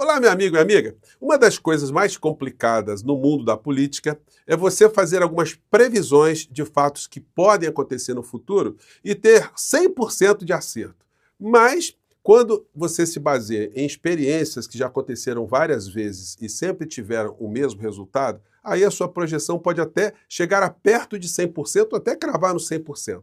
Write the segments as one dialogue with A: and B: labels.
A: Olá, meu amigo e amiga. Uma das coisas mais complicadas no mundo da política é você fazer algumas previsões de fatos que podem acontecer no futuro e ter 100% de acerto. Mas, quando você se baseia em experiências que já aconteceram várias vezes e sempre tiveram o mesmo resultado, aí a sua projeção pode até chegar a perto de 100%, até cravar no 100%.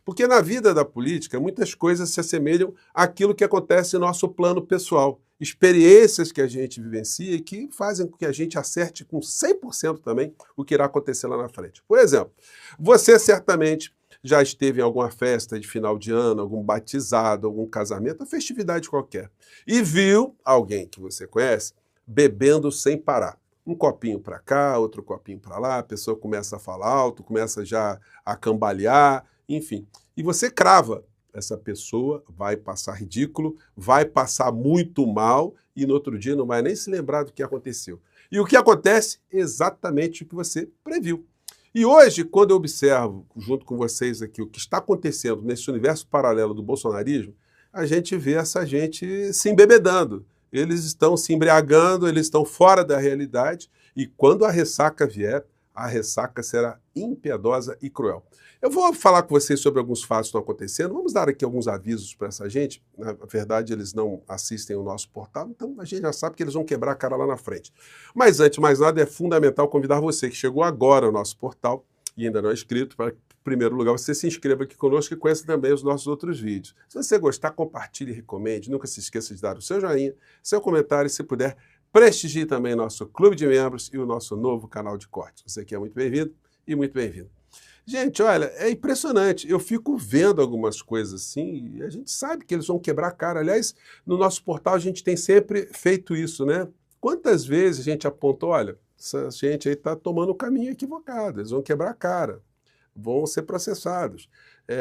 A: Porque na vida da política, muitas coisas se assemelham àquilo que acontece no nosso plano pessoal. Experiências que a gente vivencia e que fazem com que a gente acerte com 100% também o que irá acontecer lá na frente. Por exemplo, você certamente já esteve em alguma festa de final de ano, algum batizado, algum casamento, uma festividade qualquer, e viu alguém que você conhece bebendo sem parar. Um copinho para cá, outro copinho para lá, a pessoa começa a falar alto, começa já a cambalear, enfim. E você crava, essa pessoa vai passar ridículo, vai passar muito mal e no outro dia não vai nem se lembrar do que aconteceu. E o que acontece? Exatamente o que você previu. E hoje, quando eu observo, junto com vocês aqui, o que está acontecendo nesse universo paralelo do bolsonarismo, a gente vê essa gente se embebedando. Eles estão se embriagando, eles estão fora da realidade e quando a ressaca vier, a ressaca será impiedosa e cruel. Eu vou falar com vocês sobre alguns fatos que estão acontecendo. Vamos dar aqui alguns avisos para essa gente. Na verdade, eles não assistem o nosso portal, então a gente já sabe que eles vão quebrar a cara lá na frente. Mas antes de mais nada, é fundamental convidar você que chegou agora ao nosso portal e ainda não é inscrito, para que, em primeiro lugar, você se inscreva aqui conosco e conheça também os nossos outros vídeos. Se você gostar, compartilhe e recomende. Nunca se esqueça de dar o seu joinha, seu comentário e, se puder, prestigie também nosso clube de membros e o nosso novo canal de cortes. Você aqui é muito bem-vindo e muito bem-vindo. Gente, olha, é impressionante. Eu fico vendo algumas coisas assim e a gente sabe que eles vão quebrar a cara. Aliás, no nosso portal a gente tem sempre feito isso, né? Quantas vezes a gente apontou, olha, essa gente aí está tomando o caminho equivocado, eles vão quebrar a cara, vão ser processados,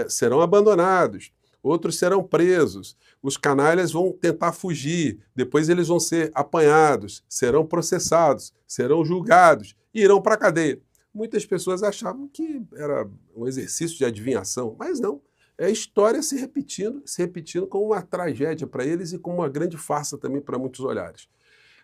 A: serão abandonados, outros serão presos, os canalhas vão tentar fugir, depois eles vão ser apanhados, serão processados, serão julgados e irão para a cadeia. Muitas pessoas achavam que era um exercício de adivinhação, mas não. É a história se repetindo como uma tragédia para eles e como uma grande farsa também para muitos olhares.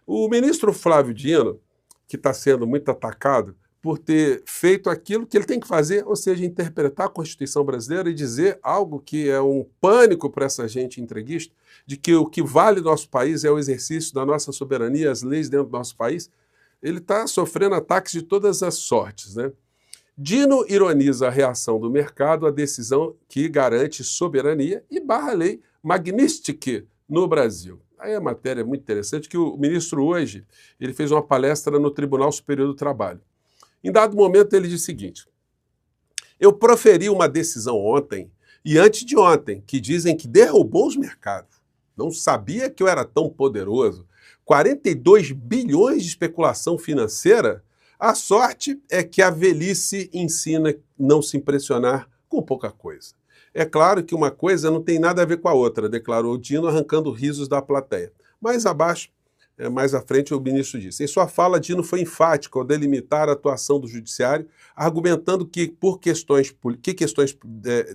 A: O ministro Flávio Dino, que está sendo muito atacado por ter feito aquilo que ele tem que fazer, ou seja, interpretar a Constituição brasileira e dizer algo que é um pânico para essa gente entreguista, de que o que vale no nosso país é o exercício da nossa soberania, as leis dentro do nosso país, ele está sofrendo ataques de todas as sortes, né? Dino ironiza a reação do mercado à decisão que garante soberania e barra a lei Magnitsky no Brasil. Aí a matéria é muito interessante, que o ministro hoje ele fez uma palestra no Tribunal Superior do Trabalho. Em dado momento ele diz o seguinte: eu proferi uma decisão ontem e antes de ontem, que dizem que derrubou os mercados. Não sabia que eu era tão poderoso. 42 bilhões de especulação financeira? A sorte é que a velhice ensina a não se impressionar com pouca coisa. É claro que uma coisa não tem nada a ver com a outra, declarou Dino, arrancando risos da plateia. Mais abaixo, mais à frente, o ministro disse. Em sua fala, Dino foi enfático ao delimitar a atuação do judiciário, argumentando que questões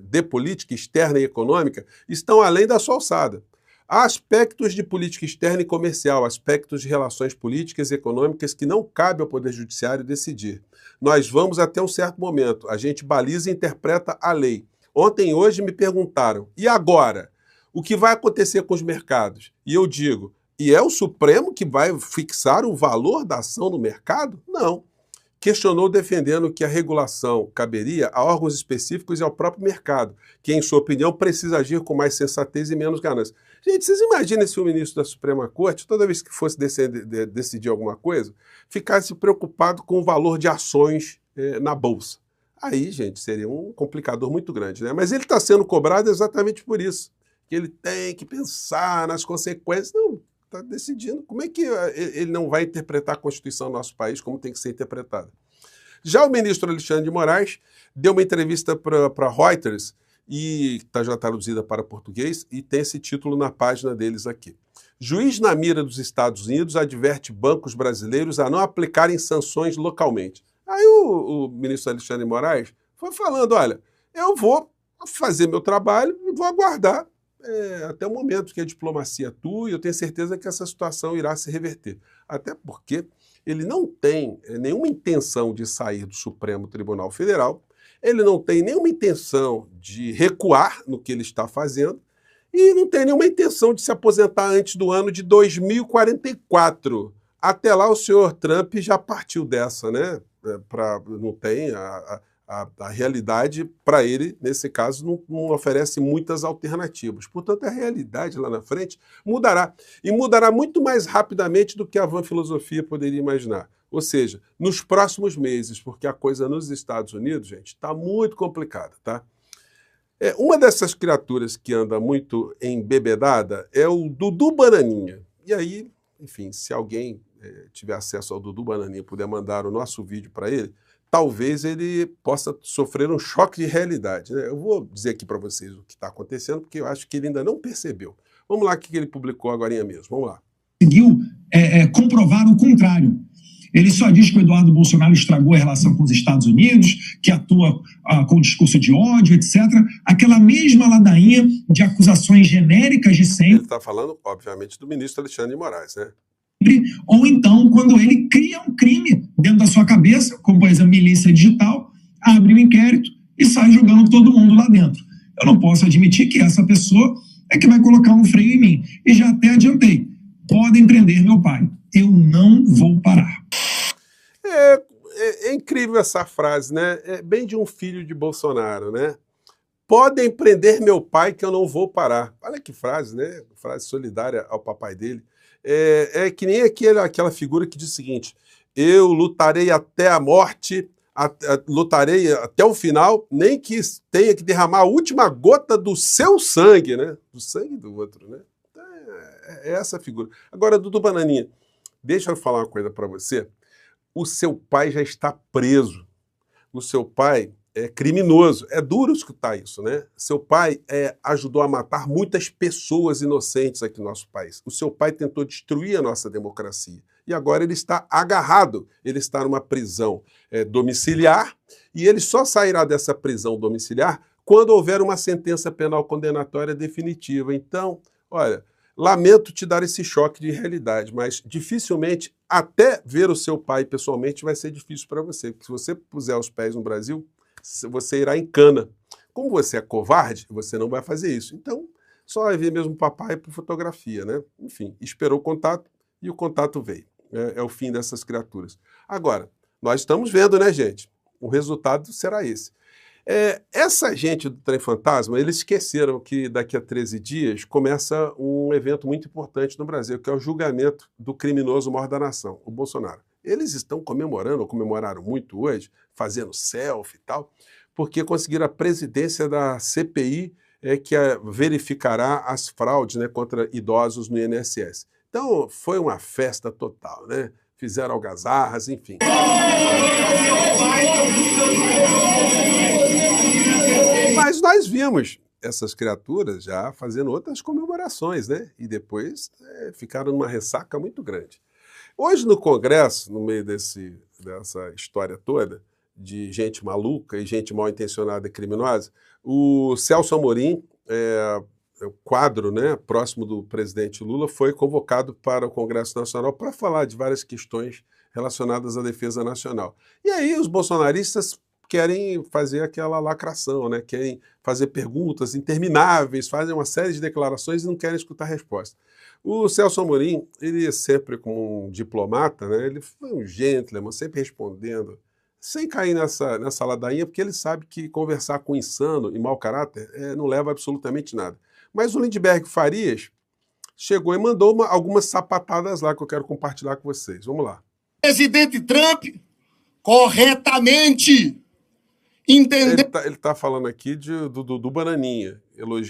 A: de política externa e econômica estão além da sua alçada. Há aspectos de política externa e comercial, aspectos de relações políticas e econômicas que não cabe ao Poder Judiciário decidir. Nós vamos até um certo momento, a gente baliza e interpreta a lei. Ontem e hoje me perguntaram, e agora? O que vai acontecer com os mercados? E eu digo, e é o Supremo que vai fixar o valor da ação no mercado? Não. Questionou defendendo que a regulação caberia a órgãos específicos e ao próprio mercado, que, em sua opinião, precisa agir com mais sensatez e menos ganância. Gente, vocês imaginem se o ministro da Suprema Corte, toda vez que fosse decidir alguma coisa, ficasse preocupado com o valor de ações na Bolsa. Aí, gente, seria um complicador muito grande, né? Mas ele está sendo cobrado exatamente por isso, que ele tem que pensar nas consequências. Não, está decidindo. Como é que ele não vai interpretar a Constituição do nosso país como tem que ser interpretada? Já o ministro Alexandre de Moraes deu uma entrevista para Reuters, e já traduzida para português, e tem esse título na página deles aqui. Juiz na mira dos Estados Unidos adverte bancos brasileiros a não aplicarem sanções localmente. Aí o ministro Alexandre de Moraes foi falando, olha, eu vou fazer meu trabalho e vou aguardar até o momento que a diplomacia atua, e eu tenho certeza que essa situação irá se reverter. Até porque ele não tem nenhuma intenção de sair do Supremo Tribunal Federal, ele não tem nenhuma intenção de recuar no que ele está fazendo, e não tem nenhuma intenção de se aposentar antes do ano de 2044. Até lá o senhor Trump já partiu dessa, né? Não tem a realidade, para ele, nesse caso, não oferece muitas alternativas. Portanto, a realidade lá na frente mudará. E mudará muito mais rapidamente do que a vã filosofia poderia imaginar. Ou seja, nos próximos meses, porque a coisa nos Estados Unidos, gente, está muito complicada, tá? Uma dessas criaturas que anda muito embebedada é o Dudu Bananinha. E aí, enfim, se alguém tiver acesso ao Dudu Bananinha e puder mandar o nosso vídeo para ele, talvez ele possa sofrer um choque de realidade, né? Eu vou dizer aqui para vocês o que está acontecendo, porque eu acho que ele ainda não percebeu. Vamos lá o que ele publicou agora mesmo. Vamos lá.
B: Conseguiu comprovar o contrário. Ele só diz que o Eduardo Bolsonaro estragou a relação com os Estados Unidos, que atua com discurso de ódio, etc. Aquela mesma ladainha de acusações genéricas de sempre.
A: Ele está falando, obviamente, do ministro Alexandre de Moraes, né?
B: Ou então, quando ele cria um crime dentro da sua cabeça, como, por exemplo, milícia digital, abre um inquérito e sai jogando todo mundo lá dentro. Eu não posso admitir que essa pessoa é que vai colocar um freio em mim. E já até adiantei. Podem prender meu pai. Eu não vou parar.
A: É incrível essa frase, né? É bem de um filho de Bolsonaro, né? Podem prender meu pai que eu não vou parar. Olha que frase, né? Frase solidária ao papai dele. É que nem aquela figura que diz o seguinte: eu lutarei até a morte, lutarei até o final, nem que tenha que derramar a última gota do seu sangue, né? Do sangue do outro, né? É essa figura. Agora, Dudu Bananinha, deixa eu falar uma coisa para você. O seu pai já está preso. O seu pai é criminoso. É duro escutar isso, né? Seu pai ajudou a matar muitas pessoas inocentes aqui no nosso país. O seu pai tentou destruir a nossa democracia. E agora ele está agarrado. Ele está numa prisão domiciliar, e ele só sairá dessa prisão domiciliar quando houver uma sentença penal condenatória definitiva. Então, olha, lamento te dar esse choque de realidade, mas dificilmente, até ver o seu pai pessoalmente, vai ser difícil para você. Porque se você puser os pés no Brasil, você irá em cana. Como você é covarde, você não vai fazer isso. Então, só vai ver mesmo o papai por fotografia, né? Enfim, esperou o contato e o contato veio. É o fim dessas criaturas. Agora, nós estamos vendo, né, gente? O resultado será esse. Essa gente do Trem Fantasma, eles esqueceram que daqui a 13 dias começa um evento muito importante no Brasil, que é o julgamento do criminoso maior da nação, o Bolsonaro. Eles estão comemorando, ou comemoraram muito hoje, fazendo selfie e tal, porque conseguiram a presidência da CPI, que verificará as fraudes, né, contra idosos no INSS. Então, foi uma festa total, né? Fizeram algazarras, enfim. Mas nós vimos essas criaturas já fazendo outras comemorações, né? E depois ficaram numa ressaca muito grande. Hoje no Congresso, no meio dessa história toda, de gente maluca e gente mal intencionada e criminosa, o Celso Amorim, o quadro, né, próximo do presidente Lula, foi convocado para o Congresso Nacional para falar de várias questões relacionadas à defesa nacional. E aí os bolsonaristas querem fazer aquela lacração, né? Querem fazer perguntas intermináveis, fazem uma série de declarações e não querem escutar a resposta. O Celso Amorim, ele sempre como um diplomata, né? Ele foi um gentleman, sempre respondendo, sem cair nessa ladainha, porque ele sabe que conversar com insano e mau caráter não leva a absolutamente nada. Mas o Lindbergh Farias chegou e mandou algumas sapatadas lá que eu quero compartilhar com vocês. Vamos lá.
C: Presidente Trump, corretamente, entendeu?
A: Ele está falando aqui do Dudu Bananinha,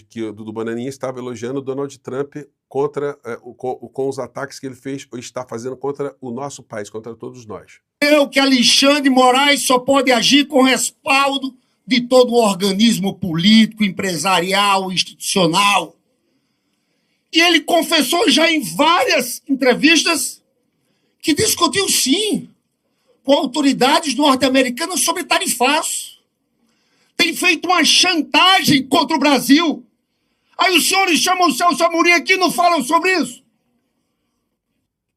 A: que o Dudu Bananinha estava elogiando o Donald Trump com os ataques que ele fez ou está fazendo contra o nosso país, contra todos nós.
C: Que Alexandre de Moraes só pode agir com respaldo de todo o organismo político, empresarial, institucional. E ele confessou já em várias entrevistas que discutiu, sim, com autoridades norte-americanas sobre tarifaço. Tem feito uma chantagem contra o Brasil, Aí os senhores chamam o Celso Amorim aqui e não falam sobre isso.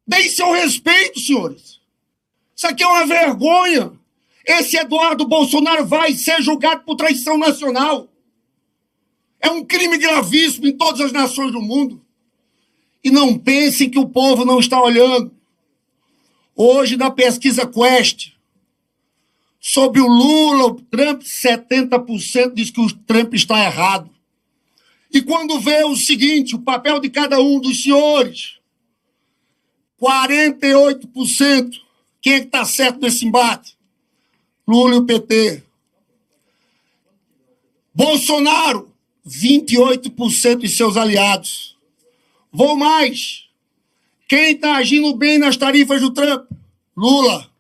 C: Deem seu respeito, senhores. Isso aqui é uma vergonha. Esse Eduardo Bolsonaro vai ser julgado por traição nacional. É um crime gravíssimo em todas as nações do mundo. E não pensem que o povo não está olhando. Hoje, na pesquisa Quest, sobre o Lula, o Trump, 70% diz que o Trump está errado. E quando vê o seguinte, o papel de cada um dos senhores, 48%, quem é que está certo nesse embate? Lula e o PT. Bolsonaro, 28% e seus aliados. Vou mais. Quem está agindo bem nas tarifas do Trump? Lula.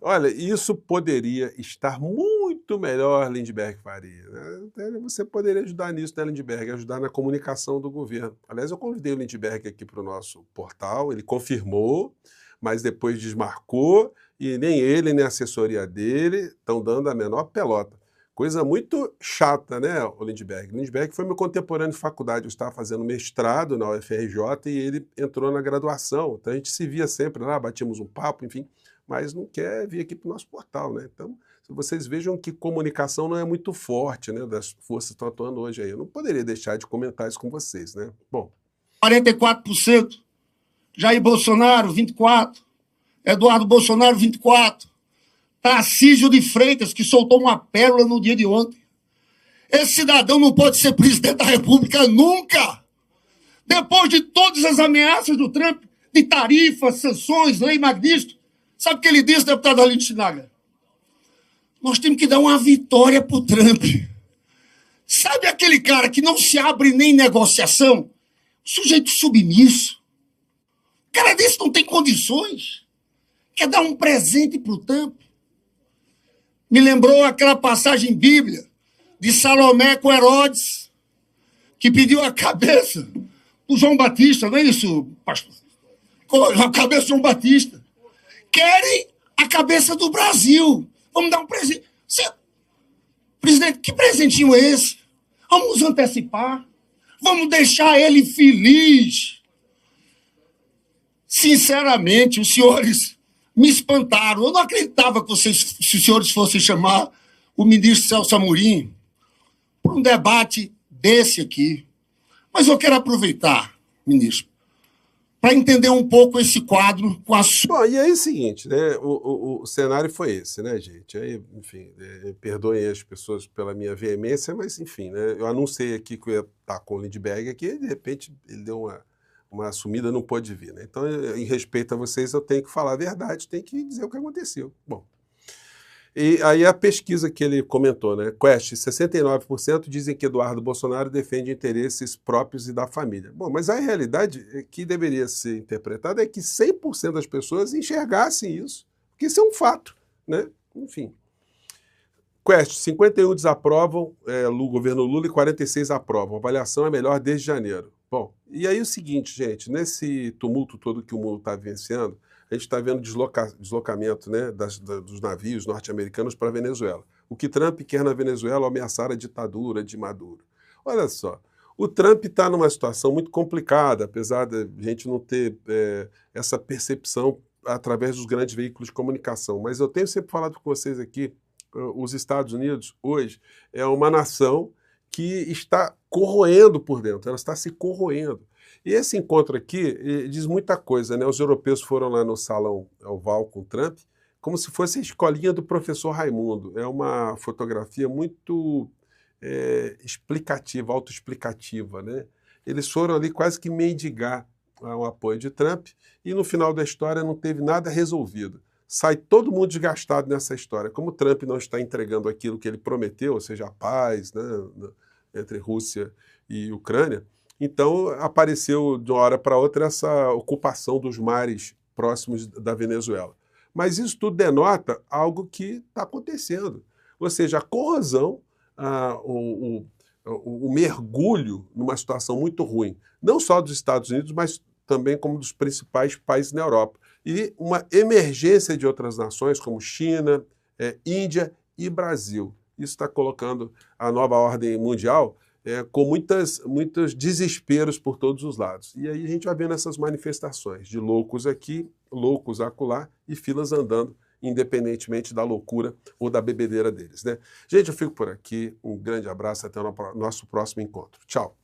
A: Olha, isso poderia estar muito melhor, Lindbergh faria. Né? Você poderia ajudar nisso, né, Lindbergh? Ajudar na comunicação do governo. Aliás, eu convidei o Lindbergh aqui para o nosso portal, ele confirmou, mas depois desmarcou, e nem ele, nem a assessoria dele estão dando a menor pelota. Coisa muito chata, né, o Lindbergh? O Lindbergh foi meu contemporâneo de faculdade, eu estava fazendo mestrado na UFRJ e ele entrou na graduação. Então a gente se via sempre lá, batíamos um papo, enfim, mas não quer vir aqui para o nosso portal, né? Então, vocês vejam que comunicação não é muito forte, né, das forças que estão atuando hoje aí. Eu não poderia deixar de comentar isso com vocês, né? Bom.
C: 44%. Jair Bolsonaro, 24%. Eduardo Bolsonaro, 24%. Tarcísio de Freitas, que soltou uma pérola no dia de ontem. Esse cidadão não pode ser presidente da República nunca. Depois de todas as ameaças do Trump, de tarifas, sanções, lei Magnitsky, sabe o que ele disse, deputado Aline Schinaga? Nós temos que dar uma vitória para o Trump. Sabe aquele cara que não se abre nem negociação? Sujeito submisso. O cara desse não tem condições. Quer dar um presente para o Trump. Me lembrou aquela passagem bíblica de Salomé com Herodes, que pediu a cabeça do João Batista, não é isso, pastor? A cabeça do João Batista. Querem a cabeça do Brasil. Vamos dar um presente. Presidente, que presentinho é esse? Vamos nos antecipar. Vamos deixar ele feliz. Sinceramente, os senhores me espantaram. Eu não acreditava que se os senhores fossem chamar o ministro Celso Amorim para um debate desse aqui. Mas eu quero aproveitar, ministro, para entender um pouco esse quadro com a sua...
A: Bom, e aí é o seguinte, né? O cenário foi esse, né, gente? Aí, enfim, perdoem as pessoas pela minha veemência, mas, enfim, né? Eu anunciei aqui que eu ia estar com o Lindbergh aqui e, de repente, ele deu uma sumida, não pôde vir, né? Então, em respeito a vocês, eu tenho que falar a verdade, tenho que dizer o que aconteceu. Bom, e aí a pesquisa que ele comentou, né? Quest, 69% dizem que Eduardo Bolsonaro defende interesses próprios e da família. Bom, mas a realidade que deveria ser interpretada é que 100% das pessoas enxergassem isso, porque isso é um fato, né? Enfim. Quest, 51 desaprovam o governo Lula e 46 aprovam. A avaliação é melhor desde janeiro. Bom, e aí o seguinte, gente, nesse tumulto todo que o mundo está vivenciando, a gente está vendo deslocamento, né, dos navios norte-americanos para a Venezuela. O que Trump quer na Venezuela é ameaçar a ditadura de Maduro. Olha só, o Trump está numa situação muito complicada, apesar de a gente não ter essa percepção através dos grandes veículos de comunicação. Mas eu tenho sempre falado com vocês aqui, os Estados Unidos hoje é uma nação que está corroendo por dentro, ela está se corroendo. E esse encontro aqui diz muita coisa, né? Os europeus foram lá no salão oval com Trump, como se fosse a escolinha do professor Raimundo. É uma fotografia muito explicativa, autoexplicativa, né? Eles foram ali quase que mendigar o apoio de Trump e no final da história não teve nada resolvido. Sai todo mundo desgastado nessa história. Como Trump não está entregando aquilo que ele prometeu, ou seja, a paz, né, entre Rússia e Ucrânia, então apareceu de uma hora para outra essa ocupação dos mares próximos da Venezuela. Mas isso tudo denota algo que está acontecendo. Ou seja, a corrosão, o mergulho numa situação muito ruim, não só dos Estados Unidos, mas também como dos principais países na Europa. E uma emergência de outras nações, como China, Índia e Brasil. Isso está colocando a nova ordem mundial com muitos desesperos por todos os lados. E aí a gente vai vendo essas manifestações de loucos aqui, loucos acolá e filas andando, independentemente da loucura ou da bebedeira deles, né? Gente, eu fico por aqui. Um grande abraço, até o nosso próximo encontro. Tchau!